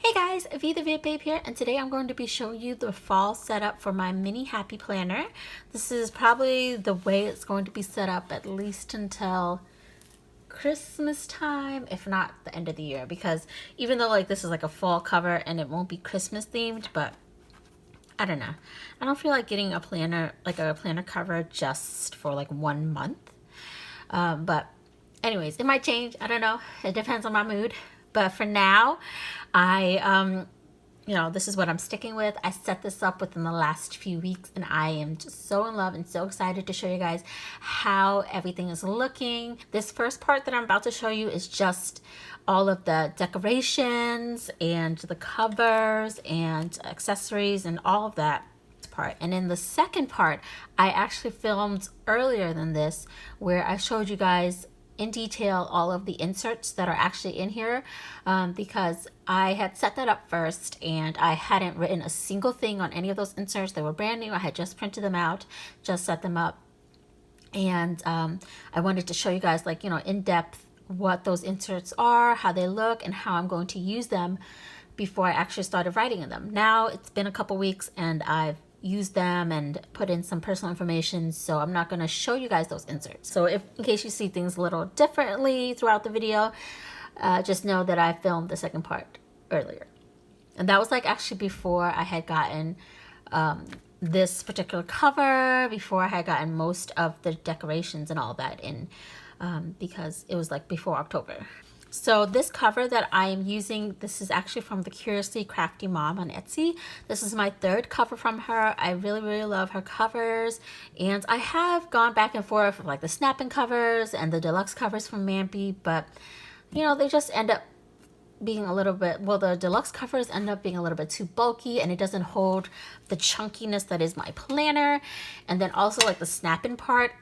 Hey guys, V the Vid Babe here, and today I'm going to be showing you the fall setup for my mini happy planner. This is probably the way it's going to be set up at least until Christmas time, if not the end of the year, because even though like this is like a fall cover and it won't be Christmas themed, but I don't know. I don't feel like getting a planner, like a planner cover just for like 1 month. But anyways, it might change. I don't know. It depends on my mood. But for now, this is what I'm sticking with. I set this up within the last few weeks and I am just so in love and so excited to show you guys how everything is looking. This first part that I'm about to show you is just all of the decorations and the covers and accessories and all of that part. And in the second part, I actually filmed earlier than this where I showed you guys in detail all of the inserts that are actually in here, because I had set that up first and I hadn't written a single thing on any of those inserts. They were brand new. I had just printed them out, just set them up, and I wanted to show you guys, like, in depth what those inserts are, how they look, and how I'm going to use them before I actually started writing in them. Now it's been a couple weeks and I've used them and put in some personal information, so I'm not going to show you guys those inserts. So in case you see things a little differently throughout the video, just know that I filmed the second part earlier. And that was like actually before I had gotten this particular cover, before I had gotten most of the decorations and all that in, because it was like before October. So this cover that I am using, this is actually from the Curiously Crafty Mom on Etsy. This is my third cover from her. I really love her covers, and I have gone back and forth with like the snap-in covers and the deluxe covers from Mampi, but they just end up being a little bit, well, the deluxe covers end up being a little bit too bulky and it doesn't hold the chunkiness that is my planner. And then also like the snap-in part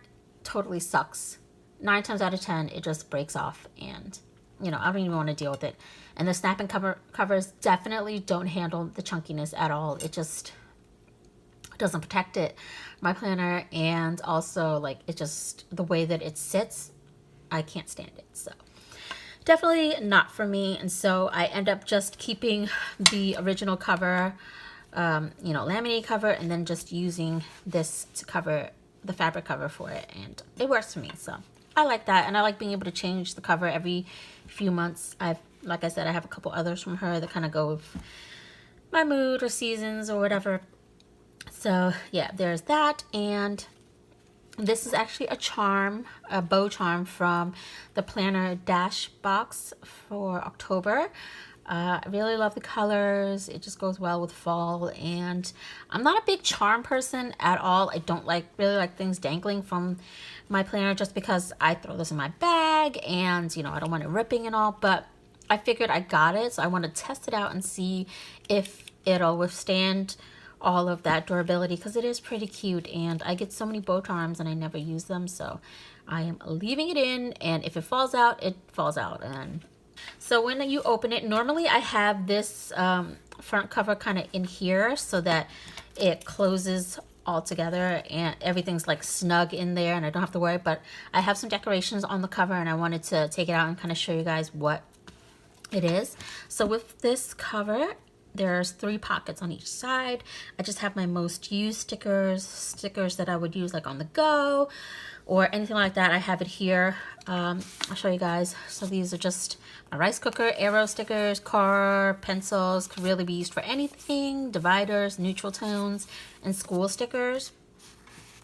totally sucks. 9 times out of 10 it just breaks off, and I don't even want to deal with it. And the snap-in covers definitely don't handle the chunkiness at all. It just doesn't protect it, my planner, and also like it just, the way that it sits, I can't stand it. So definitely not for me. And so I end up just keeping the original cover, laminate cover, and then just using this to cover the fabric cover for it, and it works for me. So I like that, and I like being able to change the cover every few months. Like I said, I have a couple others from her that kind of go with my mood or seasons or whatever. So yeah, there's that. And this is actually a bow charm from the planner dash box for October. I really love the colors. It just goes well with fall, and I'm not a big charm person at all. I don't really like things dangling from my planner, just because I throw this in my bag and I don't want it ripping and all, but I figured I got it, so I want to test it out and see if it'll withstand all of that durability, because it is pretty cute, and I get so many bow charms and I never use them, so I am leaving it in, and if it falls out, it falls out. And so when you open it, normally I have this front cover kind of in here so that it closes all together and everything's like snug in there and I don't have to worry, but I have some decorations on the cover and I wanted to take it out and kind of show you guys what it is. So with this cover, there's 3 pockets on each side. I just have my most used stickers that I would use like on the go or anything like that. I have it here. I'll show you guys. So these are just my rice cooker, arrow stickers, car, pencils, could really be used for anything, dividers, neutral tones, and school stickers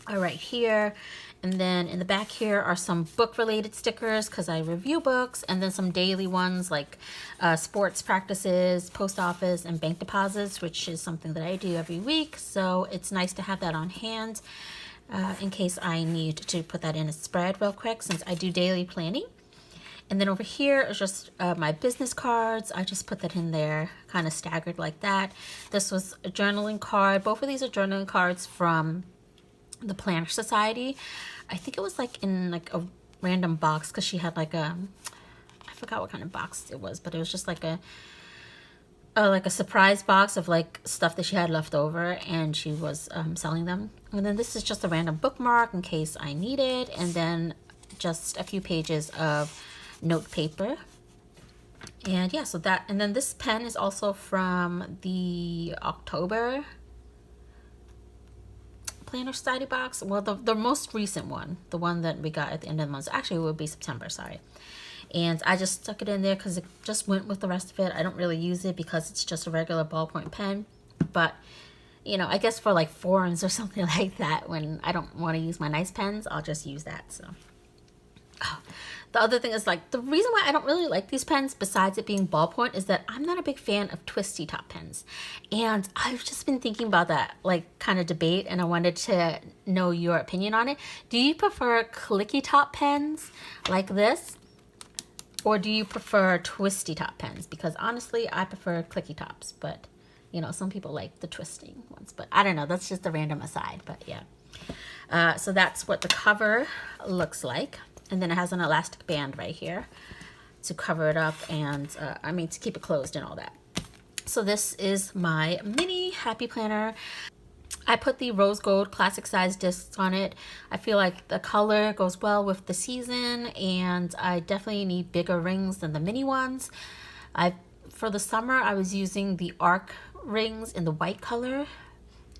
are right here. And then in the back here are some book related stickers because I review books, and then some daily ones like sports practices, post office, and bank deposits, which is something that I do every week. So it's nice to have that on hand in case I need to put that in a spread real quick, since I do daily planning. And then over here is just my business cards. I just put that in there kind of staggered like that. This was a journaling card. Both of these are journaling cards from the Planner Society. I think it was like in like a random box, because she had like I forgot what kind of box it was, but it was just like a surprise box of like stuff that she had left over, and she was selling them. And then this is just a random bookmark in case I need it, and then just a few pages of note paper. And yeah, so that, and then this pen is also from the October Planner Society box. Well, the most recent one, the one that we got at the end of the month. Actually, it would be September, sorry. And I just stuck it in there because it just went with the rest of it. I don't really use it because it's just a regular ballpoint pen. But, you know, I guess for like forums or something like that, when I don't want to use my nice pens, I'll just use that, so. Oh. The other thing is, like, the reason why I don't really like these pens, besides it being ballpoint, is that I'm not a big fan of twisty top pens. And I've just been thinking about that, like, kind of debate, and I wanted to know your opinion on it. Do you prefer clicky top pens like this? Or do you prefer twisty top pens? Because honestly, I prefer clicky tops, but, you know, some people like the twisting ones. But I don't know, that's just a random aside, but yeah. So that's what the cover looks like. And then it has an elastic band right here to cover it up and, I mean, to keep it closed and all that. So this is my mini happy planner. I put the rose gold classic size discs on it. I feel like the color goes well with the season, and I definitely need bigger rings than the mini ones. For the summer, I was using the arc rings in the white color,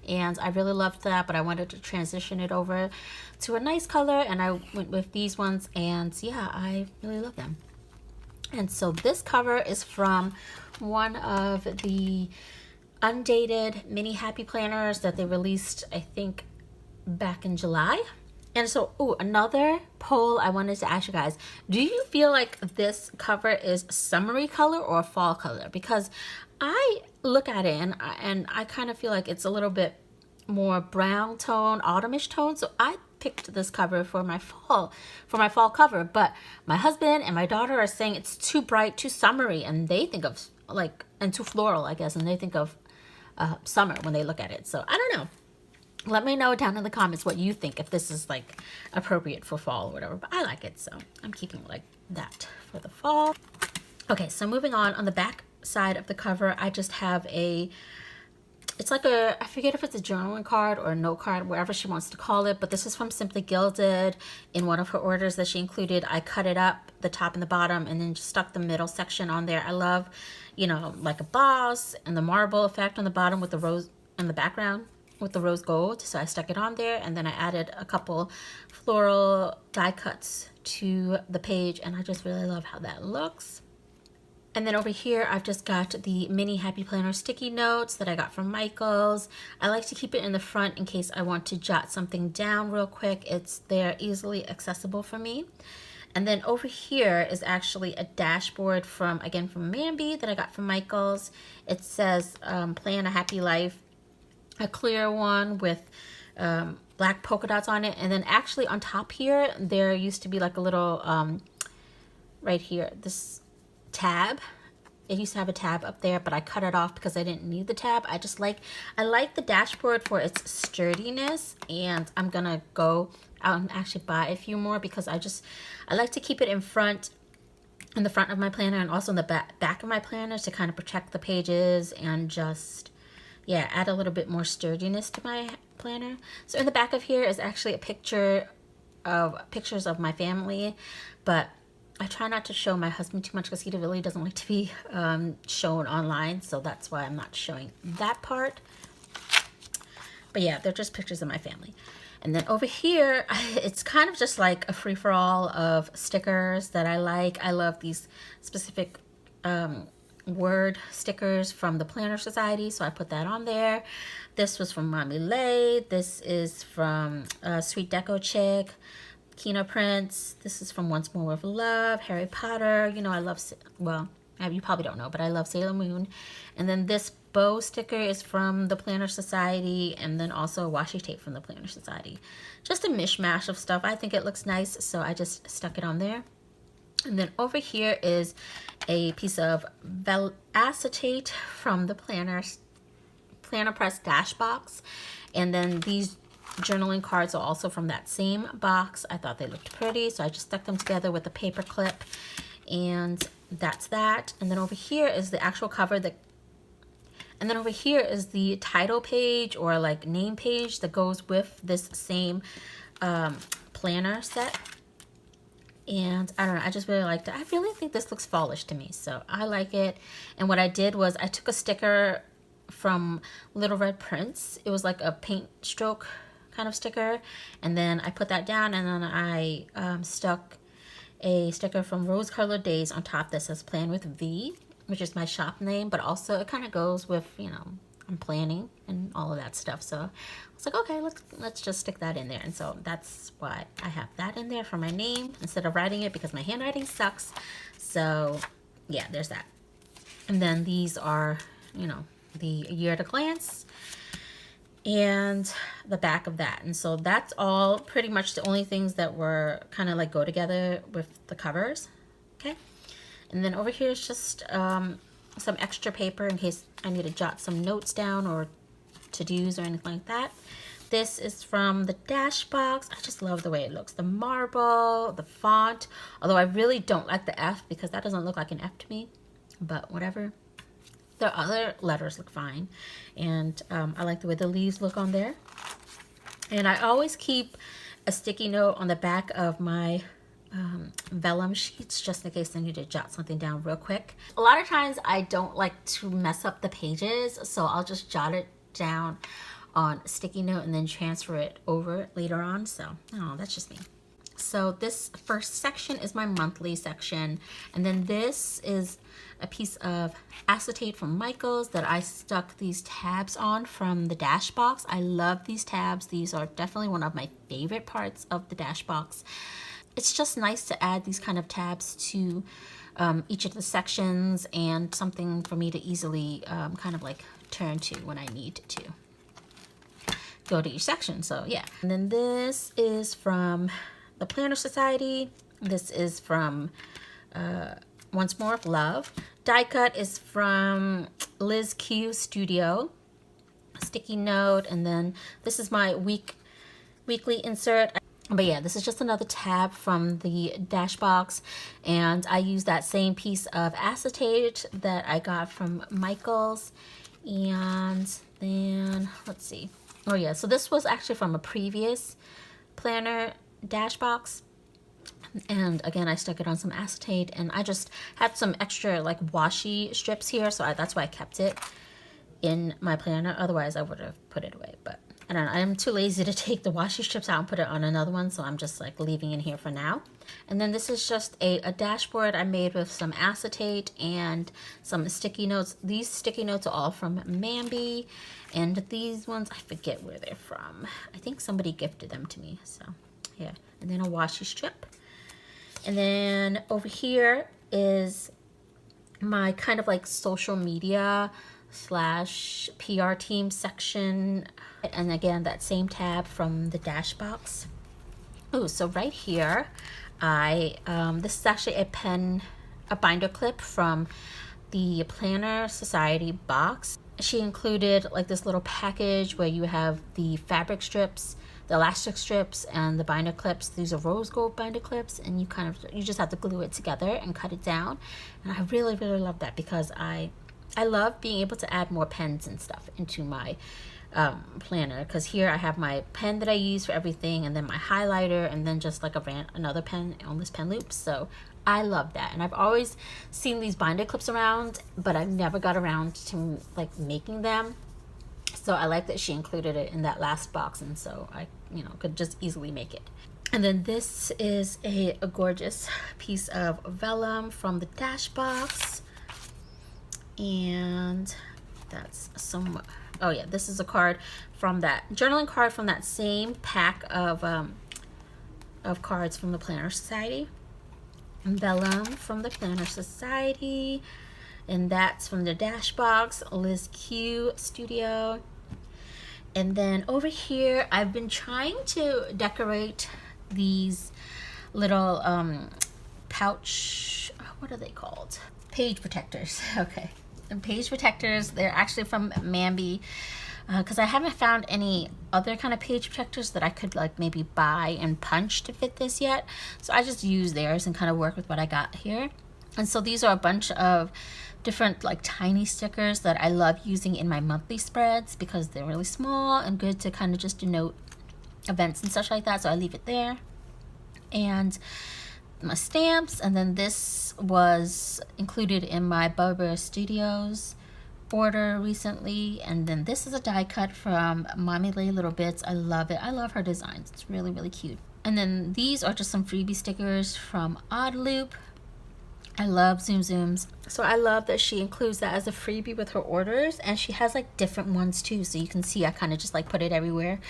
and I really loved that, but I wanted to transition it over to a nice color, and I went with these ones, and yeah, I really love them. And so this cover is from one of the undated mini happy planners that they released, I think, back in July. And so, another poll I wanted to ask you guys, do you feel like this cover is summery color or fall color? Because I look at it and I kind of feel like it's a little bit more brown tone, autumnish tone. So I picked this cover for my fall cover, but my husband and my daughter are saying it's too bright, too summery, and they think of like, and too floral, I guess, and they think of summer when they look at it. So I don't know. Let me know down in the comments what you think, if this is like appropriate for fall or whatever. But I like it, so I'm keeping it like that for the fall. Okay, so moving on the back side of the cover, I just have it's like I forget if it's a journaling card or a note card, whatever she wants to call it, but this is from Simply Gilded. In one of her orders that she included, I cut it up, the top and the bottom, and then just stuck the middle section on there. I love, you know, like a boss and the marble effect on the bottom with the rose in the background with the rose gold. So I stuck it on there, and then I added a couple floral die cuts to the page, and I just really love how that looks. And then over here, I've just got the mini happy planner sticky notes that I got from Michaels. I like to keep it in the front in case I want to jot something down real quick. It's there, easily accessible for me. And then over here is actually a dashboard from Mambi that I got from Michaels. It says plan a happy life, a clear one with black polka dots on it. And then actually on top here, there used to be like a little, right here, this tab. It used to have a tab up there, but I cut it off because I didn't need the tab. I like the dashboard for its sturdiness, and I'm gonna go out and actually buy a few more because I like to keep it in the front of my planner, and also in the back of my planner to kind of protect the pages and just, yeah, add a little bit more sturdiness to my planner. So in the back of here is actually pictures of my family, but I try not to show my husband too much because he really doesn't like to be shown online, so that's why I'm not showing that part. But yeah, they're just pictures of my family. And then over here, it's kind of just like a free-for-all of stickers that I like. I love these specific word stickers from the Planner Society, so I put that on there. This was from Mommy Lay. This is from Sweet Deco Chick. Kino Prince. This is from Once More with Love. Harry Potter. You know, I love, well, you probably don't know, but I love Sailor Moon. And then this bow sticker is from the Planner Society, and then also washi tape from the Planner Society. Just a mishmash of stuff. I think it looks nice, so I just stuck it on there. And then over here is a piece of acetate from the Planner Press Dash box. And then these journaling cards are also from that same box. I thought they looked pretty, so I just stuck them together with a paper clip, and that's that. And then over here is the actual cover and then over here is the title page or like name page that goes with this same planner set. And I don't know, I just really liked it. I really think this looks fallish to me, so I like it. And what I did was I took a sticker from Little Red Prince. It was like a paint stroke kind of sticker, and then I put that down, and then I stuck a sticker from Rose Colored Days on top that says Plan with V, which is my shop name, but also it kind of goes with, you know, I'm planning and all of that stuff. So I was like, okay, let's just stick that in there. And so that's why I have that in there for my name instead of writing it, because my handwriting sucks. So yeah, there's that. And then these are, you know, the year at a glance and the back of that. And so that's all pretty much the only things that were kind of like go together with the covers. Okay. And then over here is just some extra paper in case I need to jot some notes down or to-dos or anything like that. This is from the Dash box. I just love the way it looks. The marble, the font, although I really don't like the F because that doesn't look like an F to me, but whatever. The other letters look fine, and I like the way the leaves look on there. And I always keep a sticky note on the back of my vellum sheets just in case I need to jot something down real quick. A lot of times I don't like to mess up the pages, so I'll just jot it down on a sticky note and then transfer it over later on. So that's just me. So this first section is my monthly section, and then this is a piece of acetate from Michaels that I stuck these tabs on from the Dash box. I love these tabs. These are definitely one of my favorite parts of the Dash box. It's just nice to add these kind of tabs to each of the sections, and something for me to easily kind of like turn to when I need to go to each section. So yeah. And then this is from the Planner Society. This is from Once More of Love. Die cut is from Liz Q Studio. Sticky note, and then this is my weekly insert. But yeah, this is just another tab from the Dash box, and I use that same piece of acetate that I got from Michaels. And then let's see. Oh yeah, so this was actually from a previous planner Dash box, and again I stuck it on some acetate, and I just had some extra like washi strips here, so that's why I kept it in my planner. Otherwise I would have put it away, but I don't know, I'm too lazy to take the washi strips out and put it on another one, so I'm just like leaving it here for now. And then this is just a dashboard I made with some acetate and some sticky notes. These sticky notes are all from Mambi, and these ones I forget where they're from. I think somebody gifted them to me, so yeah. And then a washi strip. And then over here is my kind of like social media / PR team section, and again that same tab from the Dash box. Oh, so right here this is actually a binder clip from the Planner Society box. She included like this little package where you have the fabric strips, the elastic strips, and the binder clips. These are rose gold binder clips, and you just have to glue it together and cut it down. And I really love that because I love being able to add more pens and stuff into my planner, because here I have my pen that I use for everything, and then my highlighter, and then just like another pen on this pen loop. So I love that, and I've always seen these binder clips around, but I never got around to like making them. So I like that she included it in that last box, and so I could just easily make it. And then this is a gorgeous piece of vellum from the Dash box. And that's some, oh yeah, this is a card from that journaling card from that same pack of cards from the Planner Society. Vellum from the Planner Society, and that's from the Dash box, Liz Q Studio. And then over here I've been trying to decorate these little pouch, what are they called? Page protectors. Okay. And page protectors, they're actually from Mambi, because I haven't found any other kind of page protectors that I could like maybe buy and punch to fit this yet. So I just use theirs and kind of work with what I got here. And so these are a bunch of different like tiny stickers that I love using in my monthly spreads because they're really small and good to kind of just denote events and such like that. So I leave it there. And my stamps, and then this was included in my Barbara Studios order recently. And then this is a die cut from Mommy Lay Little Bits. I love it. I love her designs. It's really, really cute. And then these are just some freebie stickers from Odd Loop. I love Zoom Zooms, so I love that she includes that as a freebie with her orders, and she has like different ones too, so you can see I kind of just like put it everywhere.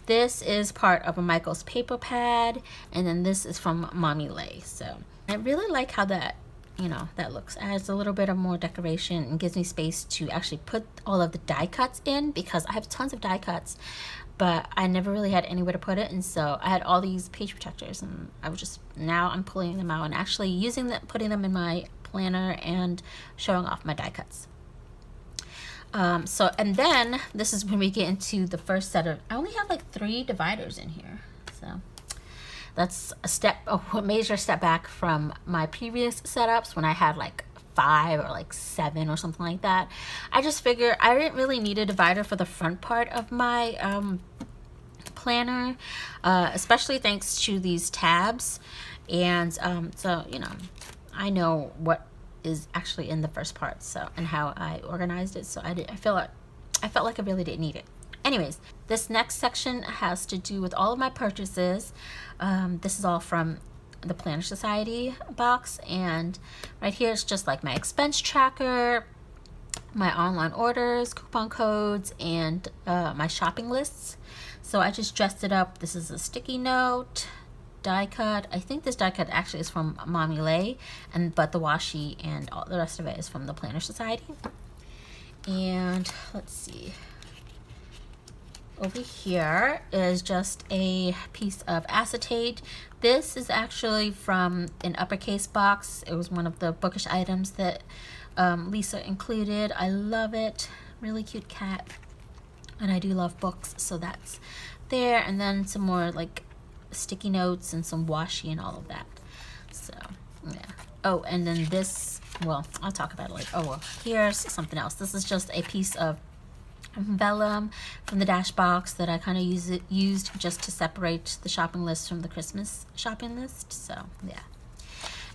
This is part of a Michael's paper pad, and then this is from Mommy Lay. So I really like how that, you know, that looks. Adds a little bit of more decoration and gives me space to actually put all of the die cuts in, because I have tons of die cuts, but I never really had anywhere to put it. And so I had all these page protectors, and I was just, now I'm pulling them out and actually using them, putting them in my planner and showing off my die cuts. So, and then this is when we get into the first set of, I only have like 3 dividers in here. So that's a major step back from my previous setups when I had like 5 or like 7 or something like that. I just figured I didn't really need a divider for the front part of my planner, especially thanks to these tabs. And so, you know, I know what is actually in the first part, so, and how I organized it, so I felt like I really didn't need it. Anyways, this next section has to do with all of my purchases. This is all from the Planner Society box, and right here it's just like my expense tracker, my online orders, coupon codes, and my shopping lists. So I just dressed it up. This is a sticky note die cut. I think this die cut actually is from Mommy Lay, but the washi and all the rest of it is from the Planner Society. And let's see, over here is just a piece of acetate. This is actually from an uppercase box. It was one of the bookish items that Lisa included. I love it. Really cute cat. And I do love books, so that's there. And then some more like sticky notes and some washi and all of that. So yeah. Oh, and then this, well, I'll talk about it later. Oh, well, here's something else. This is just a piece of vellum from the Dash box that I kind of used just to separate the shopping list from the Christmas shopping list. So yeah.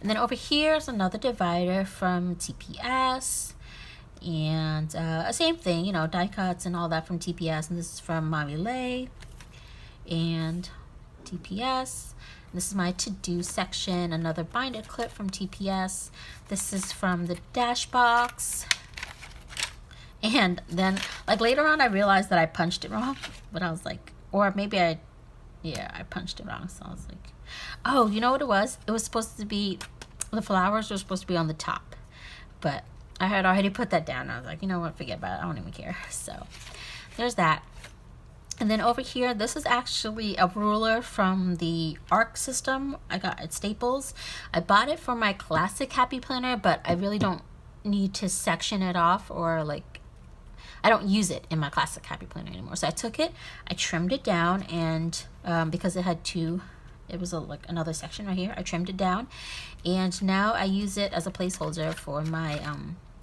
And then over here is another divider from TPS, and same thing, you know, die cuts and all that from TPS. And this is from Mommy Lay and TPS. This is my to-do section, another binder clip from TPS. This is from the Dash box. And then, like, later on I realized that I punched it wrong, but I was like, or maybe I punched it wrong. So I was like, oh, you know what it was? It was supposed to be, the flowers were supposed to be on the top, but I had already put that down. I was like, you know what, forget about it. I don't even care. So there's that. And then over here, this is actually a ruler from the ARC system. I got it at Staples. I bought it for my classic Happy Planner, but I really don't need to section it off, or like, I don't use it in my classic Happy Planner anymore. So I took it, I trimmed it down, and because it had two, it was like another section right here, I trimmed it down, and now I use it as a placeholder for my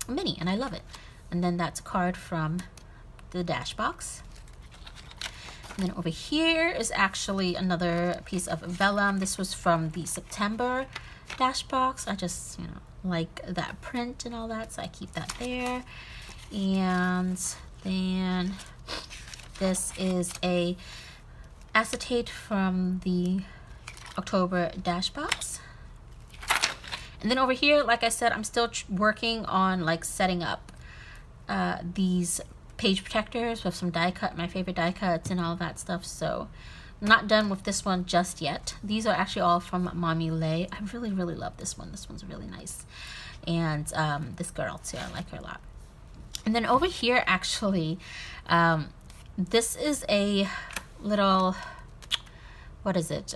mini, and I love it. And then that's a card from the Dash box. And then over here is actually another piece of vellum. This was from the September Dash box. I just, you know, like that print and all that, so I keep that there. And then this is a acetate from the October Dash box. And then over here, like I said, I'm still working on like setting up these page protectors with some die cut, my favorite die cuts and all that stuff. So I'm not done with this one just yet. These are actually all from Mommy Lay. I really, really love this one. This one's really nice. And this girl too, I like her a lot. And then over here, actually, this is a little, what is it,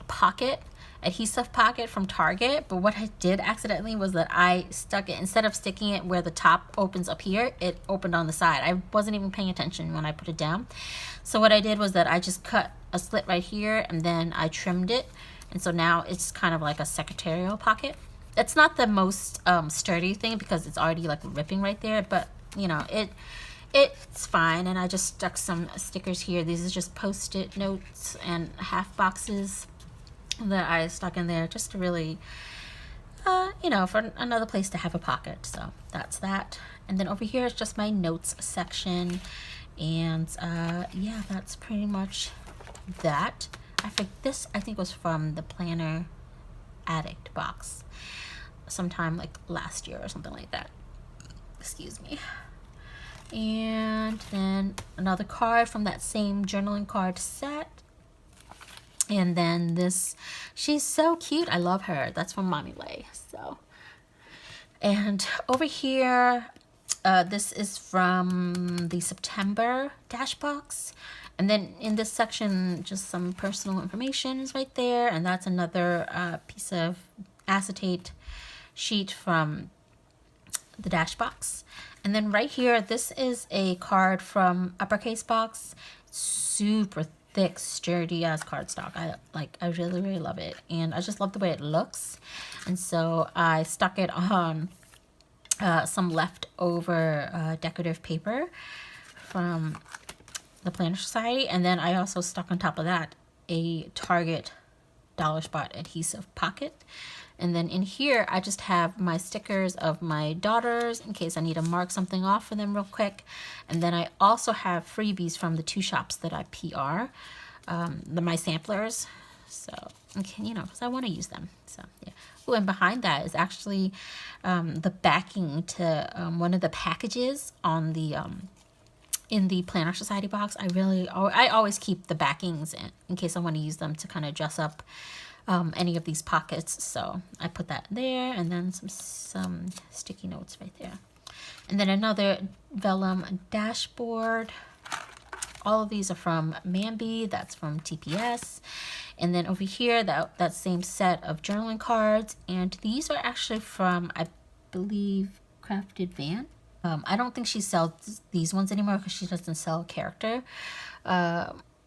pocket, adhesive pocket from Target. But what I did accidentally was that I stuck it, instead of sticking it where the top opens up here, it opened on the side. I wasn't even paying attention when I put it down. So what I did was that I just cut a slit right here, and then I trimmed it, and so now it's kind of like a secretarial pocket. It's not the most sturdy thing because it's already like ripping right there, but you know, it's fine. And I just stuck some stickers here. These are just post-it notes and half boxes. that I stuck in there just to really, you know, for another place to have a pocket. So that's that. And then over here is just my notes section. And yeah, that's pretty much that. This I think was from the Planner Addict box sometime like last year or something like that. Excuse me. And then another card from that same journaling card set. And then this, she's so cute. I love her. That's from Mommy Lay. So, and over here, this is from the September dash box. And then in this section, just some personal information is right there. And that's another piece of acetate sheet from the dash box. And then right here, this is a card from Uppercase box. Super thick, sturdy as cardstock. I really love it, and I just love the way it looks. And so I stuck it on some leftover decorative paper from the Planner Society, and then I also stuck on top of that a Target Dollar Spot adhesive pocket. And then in here, I just have my stickers of my daughters in case I need to mark something off for them real quick. And then I also have freebies from the 2 shops that I PR, my samplers. So, okay, you know, because I want to use them. So, yeah. Oh, and behind that is actually the backing to one of the packages on the in the Planner Society box. I always keep the backings in case I want to use them to kind of dress up any of these pockets. So I put that there, and then some sticky notes right there. And then another vellum dashboard. All of these are from Mambi. That's from TPS. And then over here, that same set of journaling cards. And these are actually from, I believe, Crafted Van. I don't think she sells these ones anymore because she doesn't sell character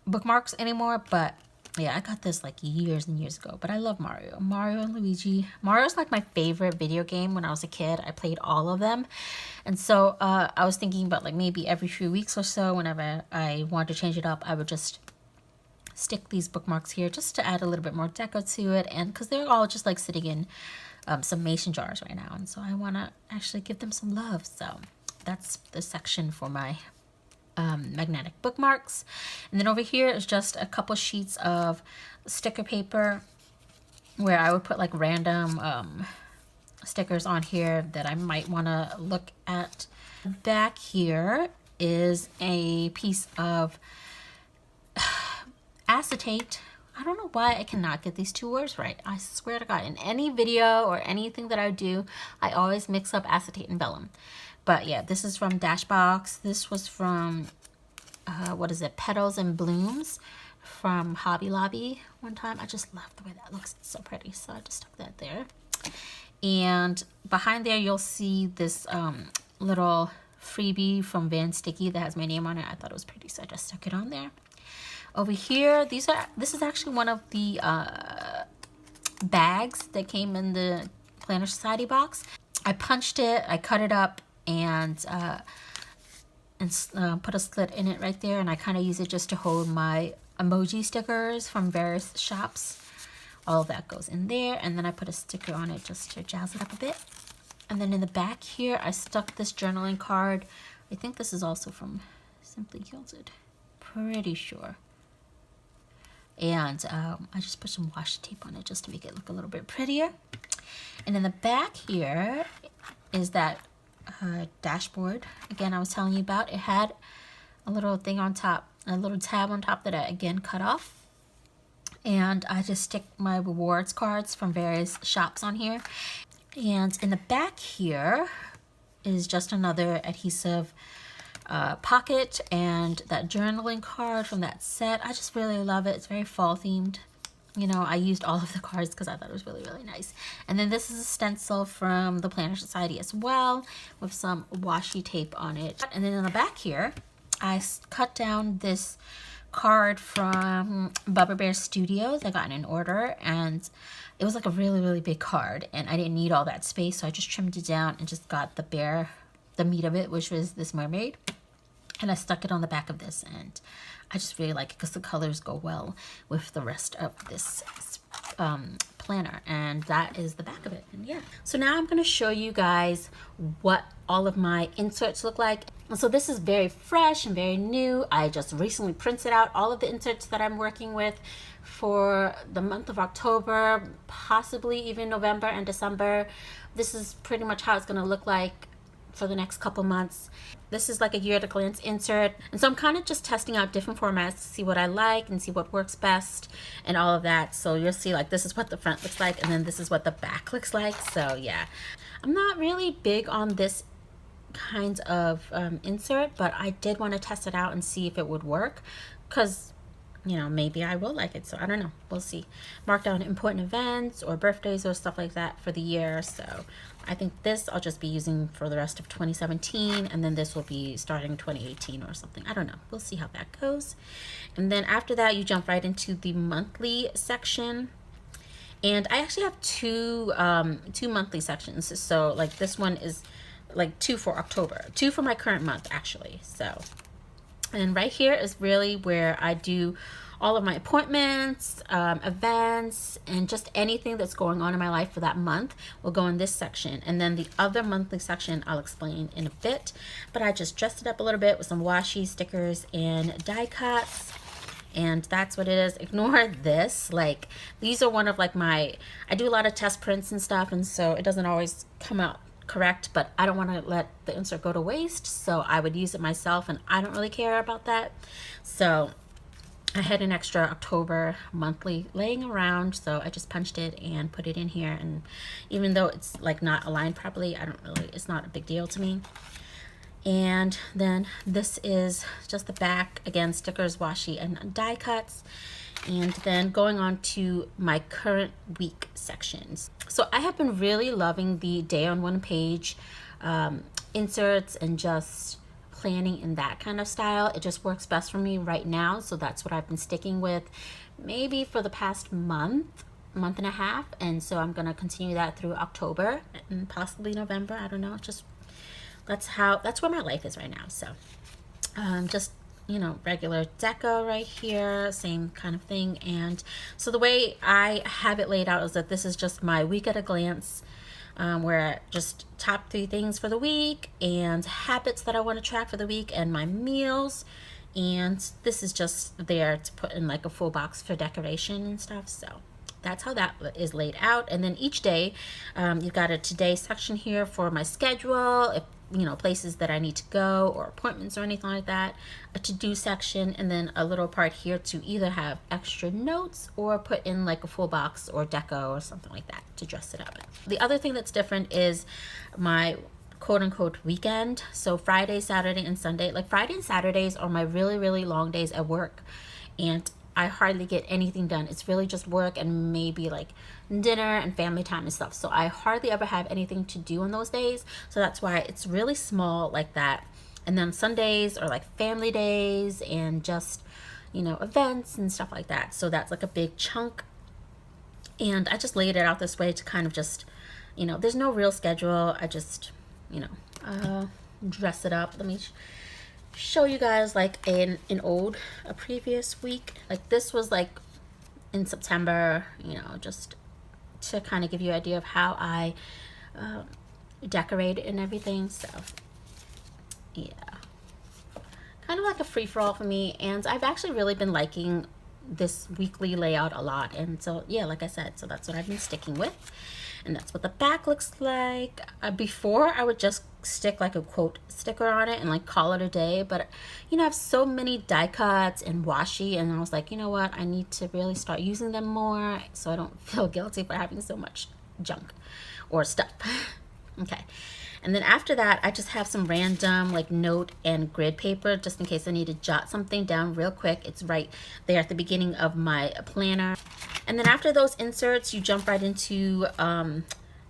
bookmarks anymore. But yeah, I got this like years and years ago. But I love Mario and Luigi. Mario's like my favorite video game. When I was a kid, I played all of them. And so I was thinking about like maybe every few weeks or so, whenever I wanted to change it up, I would just stick these bookmarks here just to add a little bit more deco to it. And because they're all just like sitting in some mason jars right now. And so I want to actually give them some love. So that's the section for my magnetic bookmarks. And then over here is just a couple sheets of sticker paper where I would put like random stickers on here that I might want to look at. Back here is a piece of acetate. I don't know why I cannot get these 2 words right. I swear to God, in any video or anything that I do, I always mix up acetate and vellum. But yeah, this is from Dashbox. This was from, what is it, Petals and Blooms from Hobby Lobby one time. I just love the way that looks. It's so pretty. So I just stuck that there. And behind there, you'll see this little freebie from Van Sticky that has my name on it. I thought it was pretty, so I just stuck it on there. Over here, this is actually one of the bags that came in the Planner Society box. I punched it, I cut it up, and put a slit in it right there, and I kind of use it just to hold my emoji stickers from various shops. All of that goes in there, and then I put a sticker on it just to jazz it up a bit. And then in the back here, I stuck this journaling card. I think this is also from Simply Gilded. Pretty sure. And I just put some washi tape on it just to make it look a little bit prettier. And in the back here is that dashboard again I was telling you about. It had a little thing on top, a little tab on top that I again cut off. And I just stick my rewards cards from various shops on here. And in the back here is just another adhesive pocket and that journaling card from that set. I just really love it. It's very fall themed. You know, I used all of the cards because I thought it was really, really nice. And then this is a stencil from the Planner Society as well with some washi tape on it. And then in the back here, I cut down this card from Bubba Bear Studios. I got in an order, and it was like a really, really big card, and I didn't need all that space, so I just trimmed it down and just got the meat of it, which was this mermaid. And I stuck it on the back of this, and I just really like it because the colors go well with the rest of this planner, and that is the back of it. And yeah, so now I'm going to show you guys what all of my inserts look like. So this is very fresh and very new. I just recently printed out all of the inserts that I'm working with for the month of October, possibly even November and December. This is pretty much how it's going to look like for the next couple months. This is like a year at a glance insert, and so I'm kind of just testing out different formats to see what I like and see what works best and all of that. So you'll see, like, this is what the front looks like, and then this is what the back looks like. So yeah, I'm not really big on this kind of insert, but I did want to test it out and see if it would work, because you know, maybe I will like it. So I don't know, we'll see. Mark down important events or birthdays or stuff like that for the year. So I think this I'll just be using for the rest of 2017, and then this will be starting 2018 or something. I don't know, we'll see how that goes. And then after that, you jump right into the monthly section. And I actually have two monthly sections. So like this one is like 2 for October, 2 for my current month actually. So, and right here is really where I do all of my appointments, events, and just anything that's going on in my life for that month will go in this section. And then the other monthly section I'll explain in a bit, but I just dressed it up a little bit with some washi, stickers, and die cuts. And that's what it is. Ignore this. Like, these are one of like I do a lot of test prints and stuff, and so it doesn't always come out correct, but I don't want to let the insert go to waste, so I would use it myself, and I don't really care about that. So I had an extra October monthly laying around, so I just punched it and put it in here. And even though it's like not aligned properly, it's not a big deal to me. And then this is just the back, again, stickers, washi, and die cuts. And then going on to my current week sections. So I have been really loving the day on one page inserts and just planning in that kind of style. It just works best for me right now, so that's what I've been sticking with maybe for the past month and a half. And so I'm gonna continue that through October and possibly November. I don't know, just that's where my life is right now. So just, you know, regular deco right here, same kind of thing. And so the way I have it laid out is that this is just my week at a glance, where just top 3 things for the week and habits that I want to track for the week and my meals. And this is just there to put in like a full box for decoration and stuff. So that's how that is laid out. And then each day, you've got a today section here for my schedule, if you know, places that I need to go or appointments or anything like that, a to-do section, and then a little part here to either have extra notes or put in like a full box or deco or something like that to dress it up. The other thing that's different is my quote-unquote weekend. So Friday, Saturday, and Sunday. Like Friday and Saturdays are my really, really long days at work, and I hardly get anything done. It's really just work and maybe like dinner and family time and stuff. So I hardly ever have anything to do on those days. So that's why it's really small like that. And then Sundays are like family days and just, you know, events and stuff like that. So that's like a big chunk. And I just laid it out this way to kind of just, you know, there's no real schedule. I just, you know, dress it up. Let me show you guys like a previous week. Like this was like in September, you know, just to kind of give you an idea of how I decorate it and everything. So yeah, kind of like a free-for-all for me, and I've actually really been liking this weekly layout a lot. And so yeah, like I said, so that's what I've been sticking with, and that's what the back looks like. Before I would just stick like a quote sticker on it and like call it a day, but you know, I have so many die cuts and washi, and I was like, you know what, I need to really start using them more so I don't feel guilty for having so much junk or stuff. Okay, and then after that, I just have some random like note and grid paper just in case I need to jot something down real quick. It's right there at the beginning of my planner. And then after those inserts, you jump right into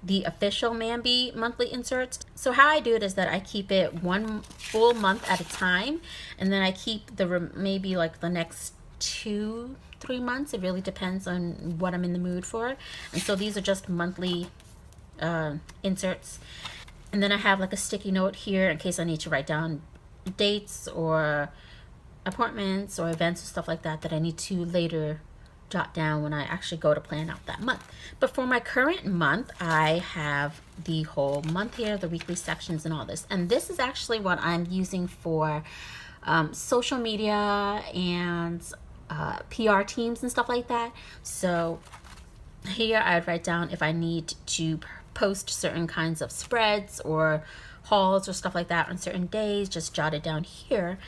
the official Mambi monthly inserts. So how I do it is that I keep it 1 full month at a time, and then I keep maybe like the next 2-3 months. It really depends on what I'm in the mood for. And so these are just monthly inserts. And then I have like a sticky note here in case I need to write down dates or appointments or events and stuff like that that I need to later jot down when I actually go to plan out that month. But for my current month, I have the whole month here, the weekly sections and all this. And this is actually what I'm using for social media and PR teams and stuff like that. So here I'd write down if I need to post certain kinds of spreads or hauls or stuff like that on certain days, just jot it down here.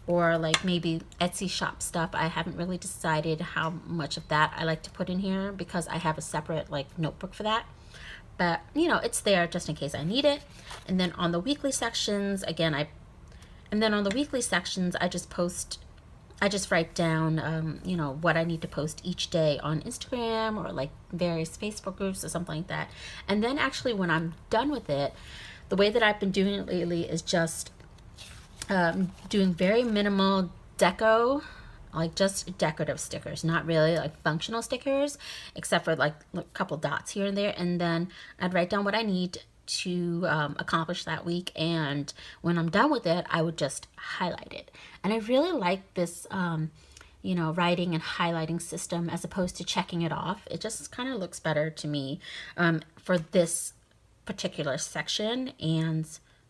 Or like maybe Etsy shop stuff. I haven't really decided how much of that I like to put in here because I have a separate like notebook for that. But you know, it's there just in case I need it. And then on the weekly sections, again, I just write down, you know, what I need to post each day on Instagram or like various Facebook groups or something like that. And then actually when I'm done with it, the way that I've been doing it lately is just doing very minimal deco, like just decorative stickers, not really like functional stickers, except for like a couple dots here and there. And then I'd write down what I need to accomplish that week, and when I'm done with it, I would just highlight it. And I really like this you know, writing and highlighting system as opposed to checking it off. It just kind of looks better to me for this particular section. And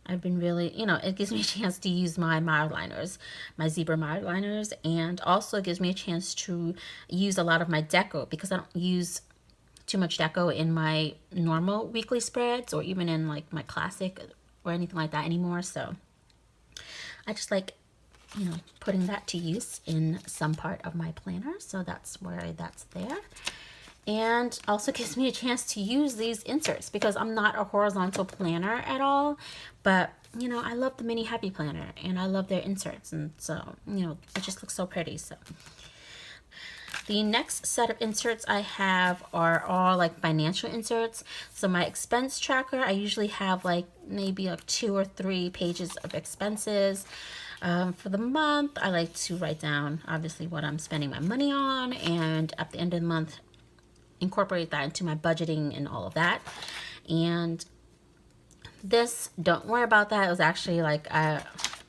I've been really, you know, it gives me a chance to use my mild liners, my zebra mild liners, and also gives me a chance to use a lot of my deco because I don't use too much deco in my normal weekly spreads or even in like my classic or anything like that anymore. So I just like, you know, putting that to use in some part of my planner. So that's where that's there. And also gives me a chance to use these inserts because I'm not a horizontal planner at all, but you know, I love the mini happy planner and I love their inserts, and so, you know, it just looks so pretty. So the next set of inserts I have are all like financial inserts. So my expense tracker, I usually have like maybe like 2 or 3 pages of expenses. For the month, I like to write down obviously what I'm spending my money on, and at the end of the month incorporate that into my budgeting and all of that. And this, don't worry about that, it was actually like a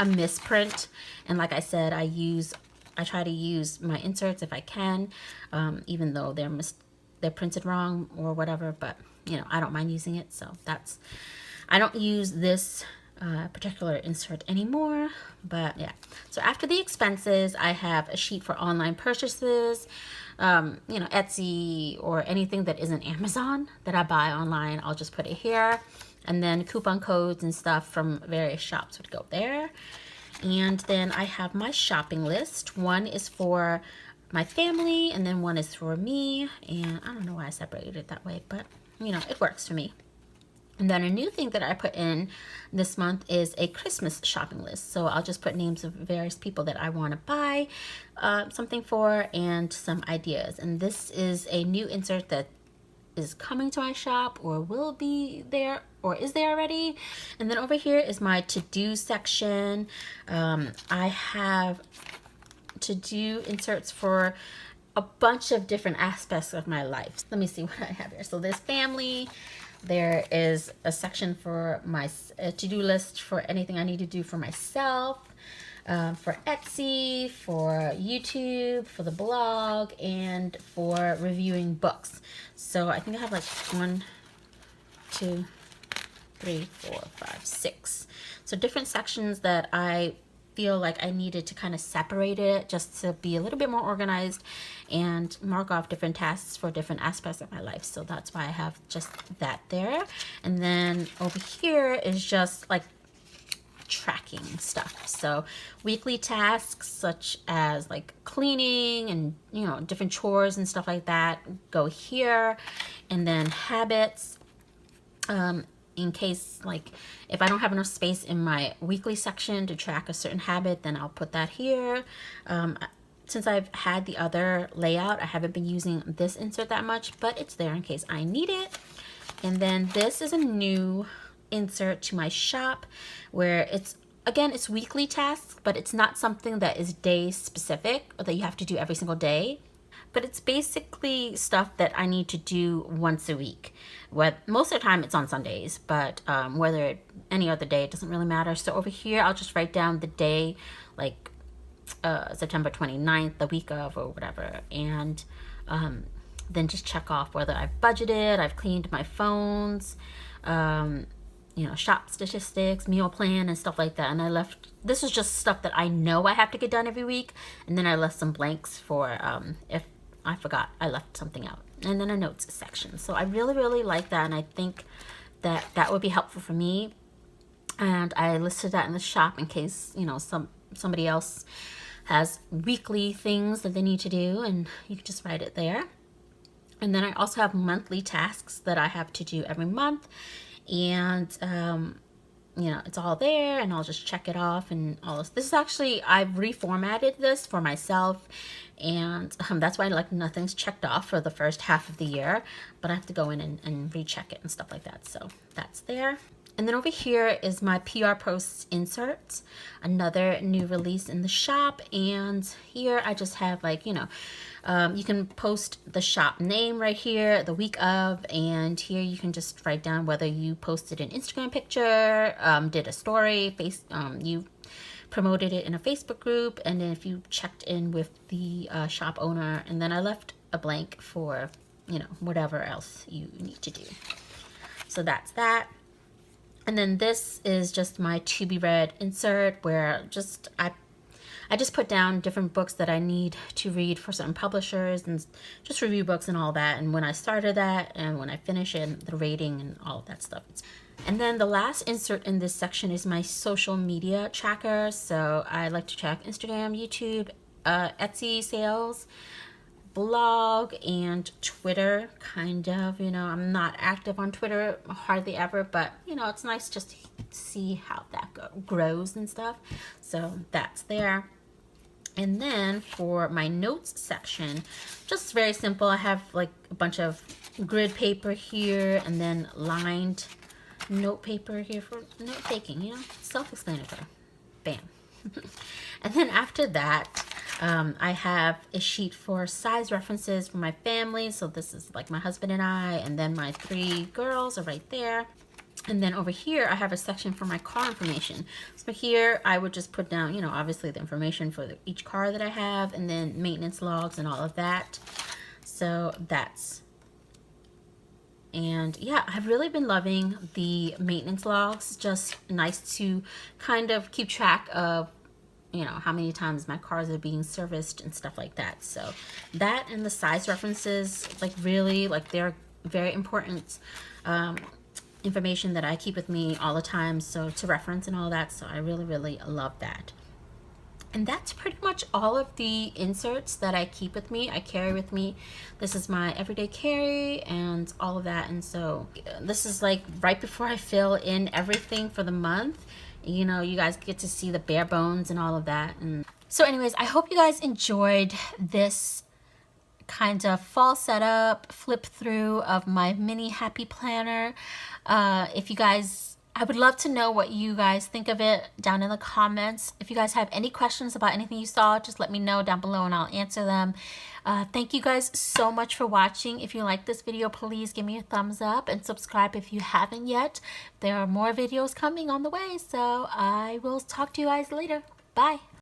misprint, and like I said, I try to use my inserts if I can, even though they're printed wrong or whatever, but you know, I don't mind using it. So that's, I don't use this particular insert anymore, but yeah. So after the expenses, I have a sheet for online purchases, you know, Etsy or anything that isn't Amazon that I buy online. I'll just put it here, and then coupon codes and stuff from various shops would go there. And then I have my shopping list. One is for my family and then one is for me, and I don't know why I separated it that way, but you know, it works for me. And then a new thing that I put in this month is a Christmas shopping list. So I'll just put names of various people that I want to buy something for and some ideas. And this is a new insert that is coming to my shop or will be there or is there already. And then over here is my to-do section. I have to-do inserts for a bunch of different aspects of my life. Let me see what I have here. So there's family. There is a section for my to-do list for anything I need to do for myself, for Etsy, for YouTube, for the blog, and for reviewing books. So I think I have like 1, 2, 3, 4, 5, 6. So different sections that I feel like I needed to kind of separate it just to be a little bit more organized and mark off different tasks for different aspects of my life. So that's why I have just that there. And then over here is just like tracking stuff. So weekly tasks such as like cleaning and, you know, different chores and stuff like that go here. And then habits, in case like if I don't have enough space in my weekly section to track a certain habit, then I'll put that here. Since I've had the other layout, I haven't been using this insert that much, but it's there in case I need it. And then this is a new insert to my shop where it's, again, it's weekly tasks, but it's not something that is day specific or that you have to do every single day. But it's basically stuff that I need to do once a week. Most of the time it's on Sundays, but whether any other day, it doesn't really matter. So over here, I'll just write down the day, like September 29th, the week of or whatever. And then just check off whether I've budgeted, I've cleaned my phones, you know, shop statistics, meal plan, and stuff like that. And I left, this is just stuff that I know I have to get done every week. And then I left some blanks for if I forgot, I left something out. And then a notes section. So I really, really like that. And I think that that would be helpful for me. And I listed that in the shop in case, you know, somebody else has weekly things that they need to do, and you can just write it there. And then I also have monthly tasks that I have to do every month, and you know, it's all there, and I'll just check it off and all this. This is actually, I've reformatted this for myself, and that's why like nothing's checked off for the first half of the year, but I have to go in and recheck it and stuff like that. So that's there. And then over here is my PR posts inserts, another new release in the shop. And here I just have like, you know, you can post the shop name right here, the week of, and here you can just write down whether you posted an Instagram picture, did a story, you promoted it in a Facebook group, and then if you checked in with the shop owner. And then I left a blank for, you know, whatever else you need to do. So that's that. And then this is just my to be read insert, where just I just put down different books that I need to read for certain publishers, and just review books and all that, and when I started that and when I finish it, the rating and all of that stuff. And then the last insert in this section is my social media tracker. So I like to track Instagram, YouTube, Etsy sales, blog, and Twitter, kind of. You know, I'm not active on Twitter hardly ever, but you know, it's nice just to see how that grows and stuff. So that's there. And then for my notes section, just very simple. I have like a bunch of grid paper here, and then lined note paper here for note taking, you know, self-explanatory. Bam. And then after that, I have a sheet for size references for my family. So this is like my husband and I, and then my 3 girls are right there. And then over here, I have a section for my car information. So here, I would just put down, you know, obviously the information for each car that I have, and then maintenance logs and all of that. So that's, and yeah, I've really been loving the maintenance logs. Just nice to kind of keep track of, you know, how many times my cars are being serviced and stuff like that. So that and the size references, like really, like they're very important information that I keep with me all the time, so to reference and all that. So I really, really love that. And that's pretty much all of the inserts that I keep with me, I carry with me. This is my everyday carry and all of that. And so this is like right before I fill in everything for the month. You know, you guys get to see the bare bones and all of that. And so anyways, I hope you guys enjoyed this kind of fall setup, flip through of my mini happy planner. If you guys, I would love to know what you guys think of it down in the comments. If you guys have any questions about anything you saw, just let me know down below and I'll answer them. Thank you guys so much for watching. If you like this video, please give me a thumbs up and subscribe if you haven't yet. There are more videos coming on the way, so I will talk to you guys later. Bye.